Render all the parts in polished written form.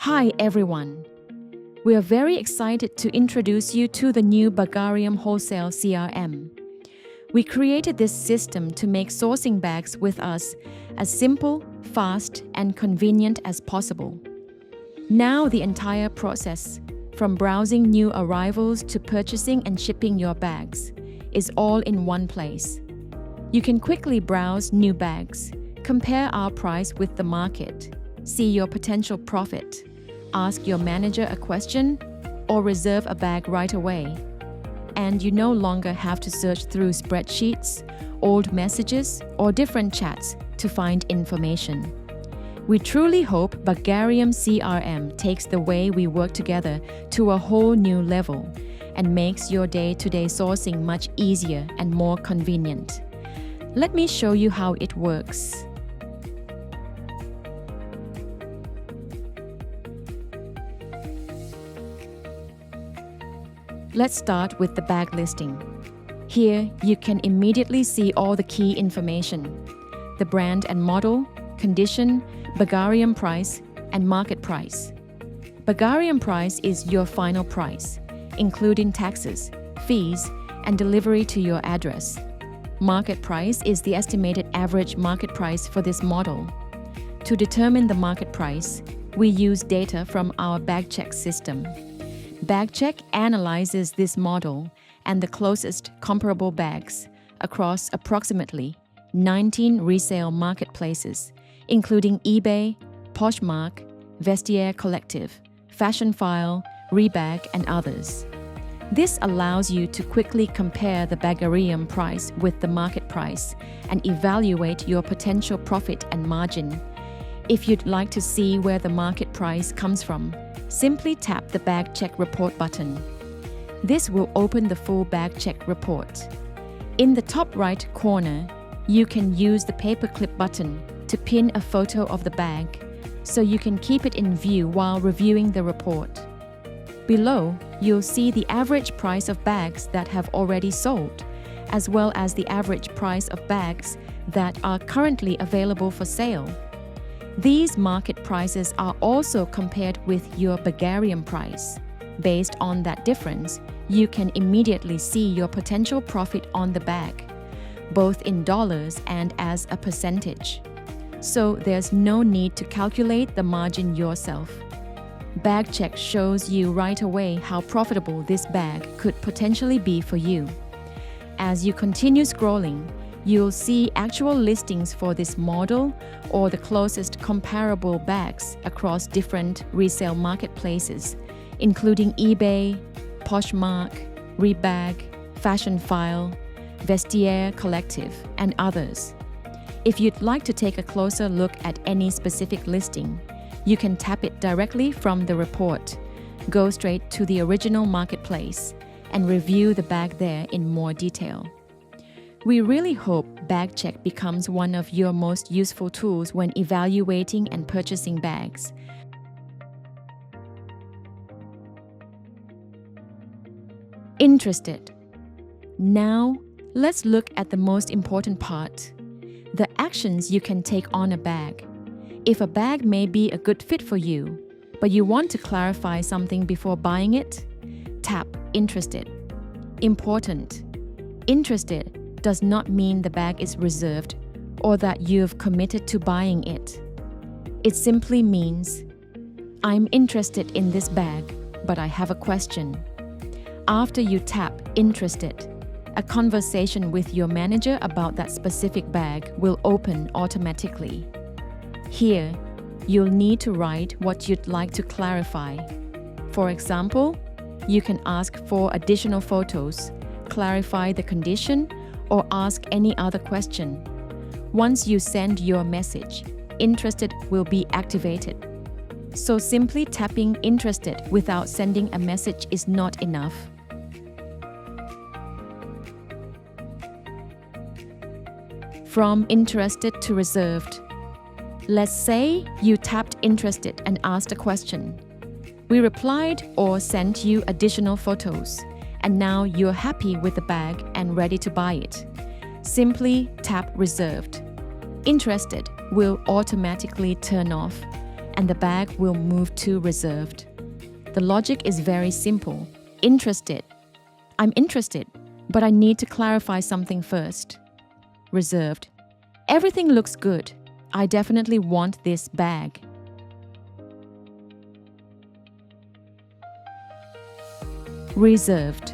Hi everyone! We are very excited to introduce you to the new Baggarium Wholesale CRM. We created this system to make sourcing bags with us as simple, fast, and convenient as possible. Now the entire process, from browsing new arrivals to purchasing and shipping your bags, is all in one place. You can quickly browse new bags, compare our price with the market, see your potential profit, ask your manager a question, or reserve a bag right away. And you no longer have to search through spreadsheets, old messages, or different chats to find information. We truly hope Baggarium CRM takes the way we work together to a whole new level and makes your day-to-day sourcing much easier and more convenient. Let me show you how it works. Let's start with the bag listing. Here, you can immediately see all the key information: the brand and model, condition, Baggarium price, and market price. Baggarium price is your final price, including taxes, fees, and delivery to your address. Market price is the estimated average market price for this model. To determine the market price, we use data from our BagCheck system. BagCheck analyzes this model and the closest comparable bags across approximately 19 resale marketplaces, including eBay, Poshmark, Vestiaire Collective, Fashionphile, Rebag, and others. This allows you to quickly compare the Baggarium price with the market price and evaluate your potential profit and margin. If you'd like to see where the market price comes from, simply tap the BagCheck report button. This will open the full BagCheck report. In the top right corner, you can use the paperclip button to pin a photo of the bag, so you can keep it in view while reviewing the report. Below, you'll see the average price of bags that have already sold, as well as the average price of bags that are currently available for sale. These market prices are also compared with your Baggarium price. Based on that difference, you can immediately see your potential profit on the bag, both in dollars and as a percentage. So there's no need to calculate the margin yourself. BagCheck shows you right away how profitable this bag could potentially be for you. As you continue scrolling, you'll see actual listings for this model or the closest comparable bags across different resale marketplaces, including eBay, Poshmark, Rebag, Fashionphile, Vestiaire Collective, and others. If you'd like to take a closer look at any specific listing, you can tap it directly from the report, go straight to the original marketplace, and review the bag there in more detail. We really hope BagCheck becomes one of your most useful tools when evaluating and purchasing bags. Interested? Now, let's look at the most important part: the actions you can take on a bag. If a bag may be a good fit for you, but you want to clarify something before buying it, tap Interested. Important: interested does not mean the bag is reserved or that you've committed to buying it. It simply means, I'm interested in this bag, but I have a question. After you tap Interested, a conversation with your manager about that specific bag will open automatically. Here, you'll need to write what you'd like to clarify. For example, you can ask for additional photos, clarify the condition, or ask any other question. Once you send your message, Interested will be activated. So simply tapping Interested without sending a message is not enough. From interested to reserved. Let's say you tapped Interested and asked a question. We replied or sent you additional photos, and now you're happy with the bag and ready to buy it. Simply tap Reserved. Interested will automatically turn off, and the bag will move to reserved. The logic is very simple. Interested. I'm interested, but I need to clarify something first. Reserved. Everything looks good. I definitely want this bag. Reserved.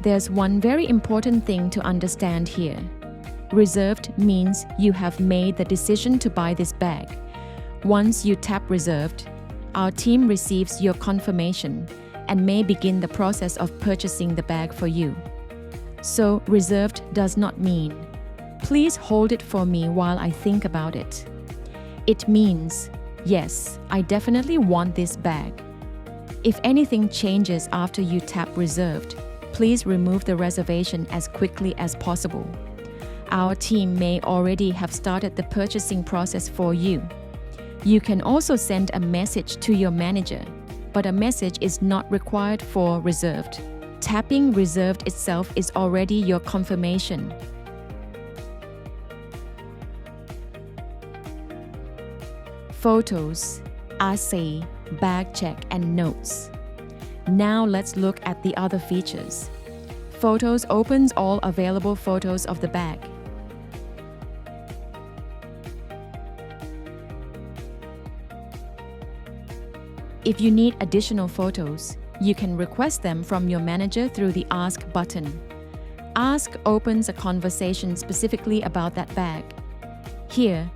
There's one very important thing to understand here. Reserved means you have made the decision to buy this bag. Once you tap reserved, our team receives your confirmation and may begin the process of purchasing the bag for you. So reserved does not mean, please hold it for me while I think about it. It means, yes, I definitely want this bag. If anything changes after you tap reserved, please remove the reservation as quickly as possible. Our team may already have started the purchasing process for you. You can also send a message to your manager, but a message is not required for reserved. Tapping reserved itself is already your confirmation. Photos, assay, BagCheck, and notes. Now let's look at the other features. Photos opens all available photos of the bag. If you need additional photos, you can request them from your manager through the Ask button. Ask opens a conversation specifically about that bag. Here,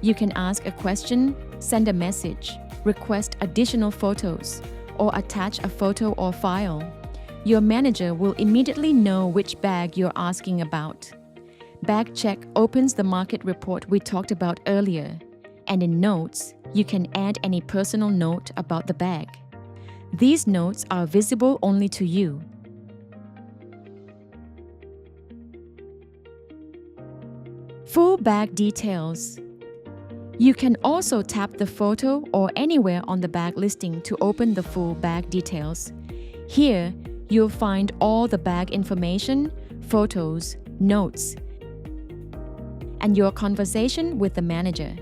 you can ask a question, send a message, request additional photos, or attach a photo or file. Your manager will immediately know which bag you're asking about. BagCheck opens the market report we talked about earlier, and in notes, you can add any personal note about the bag. These notes are visible only to you. Full bag details. You can also tap the photo or anywhere on the bag listing to open the full bag details. Here, you'll find all the bag information, photos, notes, and your conversation with the manager.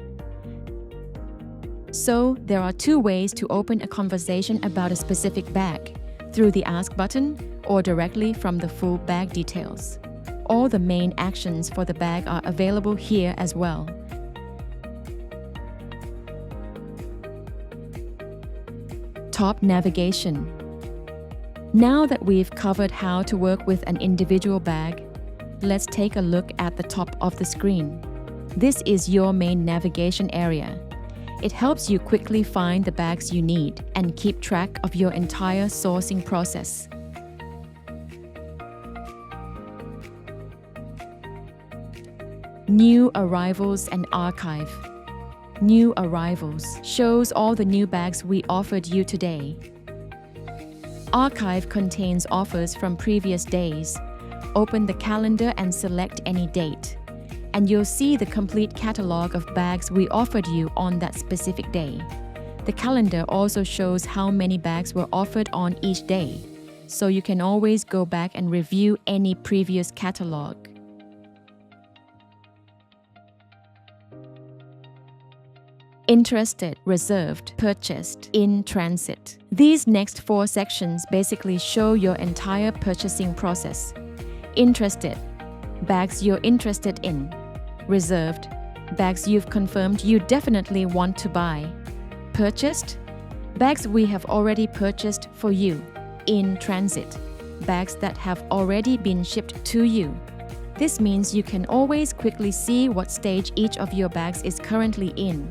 So, there are two ways to open a conversation about a specific bag, through the Ask button or directly from the full bag details. All the main actions for the bag are available here as well. Top navigation. Now that we've covered how to work with an individual bag, let's take a look at the top of the screen. This is your main navigation area. It helps you quickly find the bags you need and keep track of your entire sourcing process. New arrivals and archive. New arrivals shows all the new bags we offered you today. Archive contains offers from previous days. Open the calendar and select any date, and you'll see the complete catalog of bags we offered you on that specific day. The calendar also shows how many bags were offered on each day, so you can always go back and review any previous catalog. Interested, reserved, purchased, in transit. These next 4 sections basically show your entire purchasing process. Interested, bags you're interested in. Reserved, bags you've confirmed you definitely want to buy. Purchased, bags we have already purchased for you. In transit, bags that have already been shipped to you. This means you can always quickly see what stage each of your bags is currently in.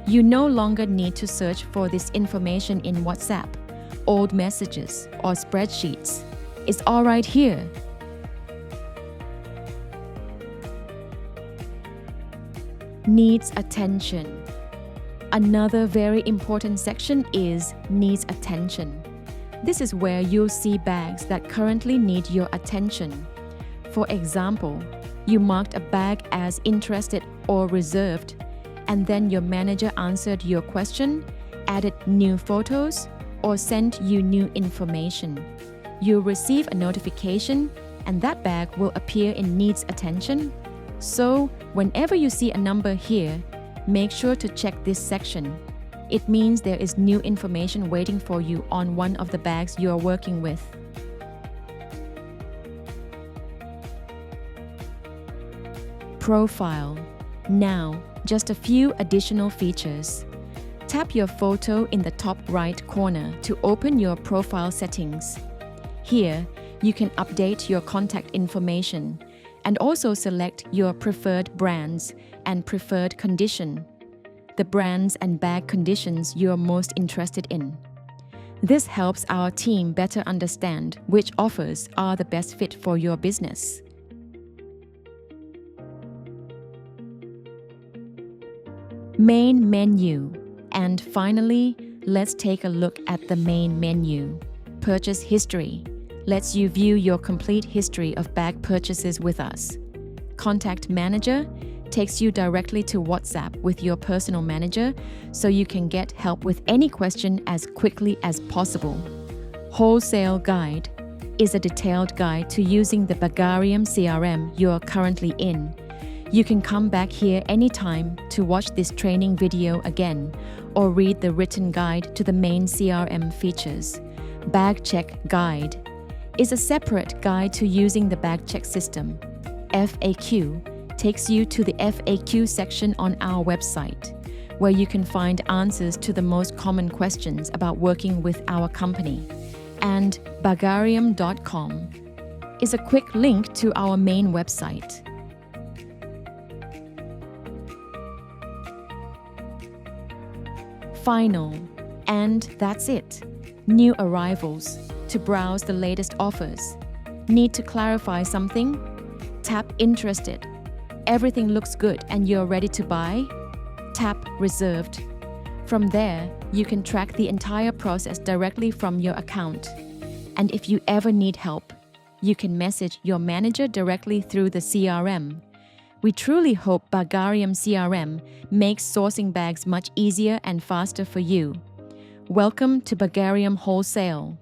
You no longer need to search for this information in WhatsApp, old messages, or spreadsheets. It's all right here. Needs attention. Another very important section is needs attention. This is where you'll see bags that currently need your attention. For example, you marked a bag as interested or reserved, and then your manager answered your question, added new photos, or sent you new information. You'll receive a notification, and that bag will appear in needs attention. So, whenever you see a number here, make sure to check this section. It means there is new information waiting for you on one of the bags you are working with. Profile. Now, just a few additional features. Tap your photo in the top right corner to open your profile settings. Here, you can update your contact information and also select your preferred brands and preferred condition, the brands and bag conditions you're most interested in. This helps our team better understand which offers are the best fit for your business. Main menu. And finally, let's take a look at the main menu. Purchase history lets you view your complete history of bag purchases with us. Contact Manager takes you directly to WhatsApp with your personal manager so you can get help with any question as quickly as possible. Wholesale Guide is a detailed guide to using the Baggarium CRM you're currently in. You can come back here anytime to watch this training video again or read the written guide to the main CRM features. BagCheck Guide is a separate guide to using the BagCheck system. FAQ takes you to the FAQ section on our website, where you can find answers to the most common questions about working with our company. And Baggarium.com is a quick link to our main website. Final. And that's it. New arrivals. To browse the latest offers. Need to clarify something? Tap Interested. Everything looks good and you're ready to buy? Tap Reserved. From there, you can track the entire process directly from your account. And if you ever need help, you can message your manager directly through the CRM. We truly hope Baggarium CRM makes sourcing bags much easier and faster for you. Welcome to Baggarium Wholesale.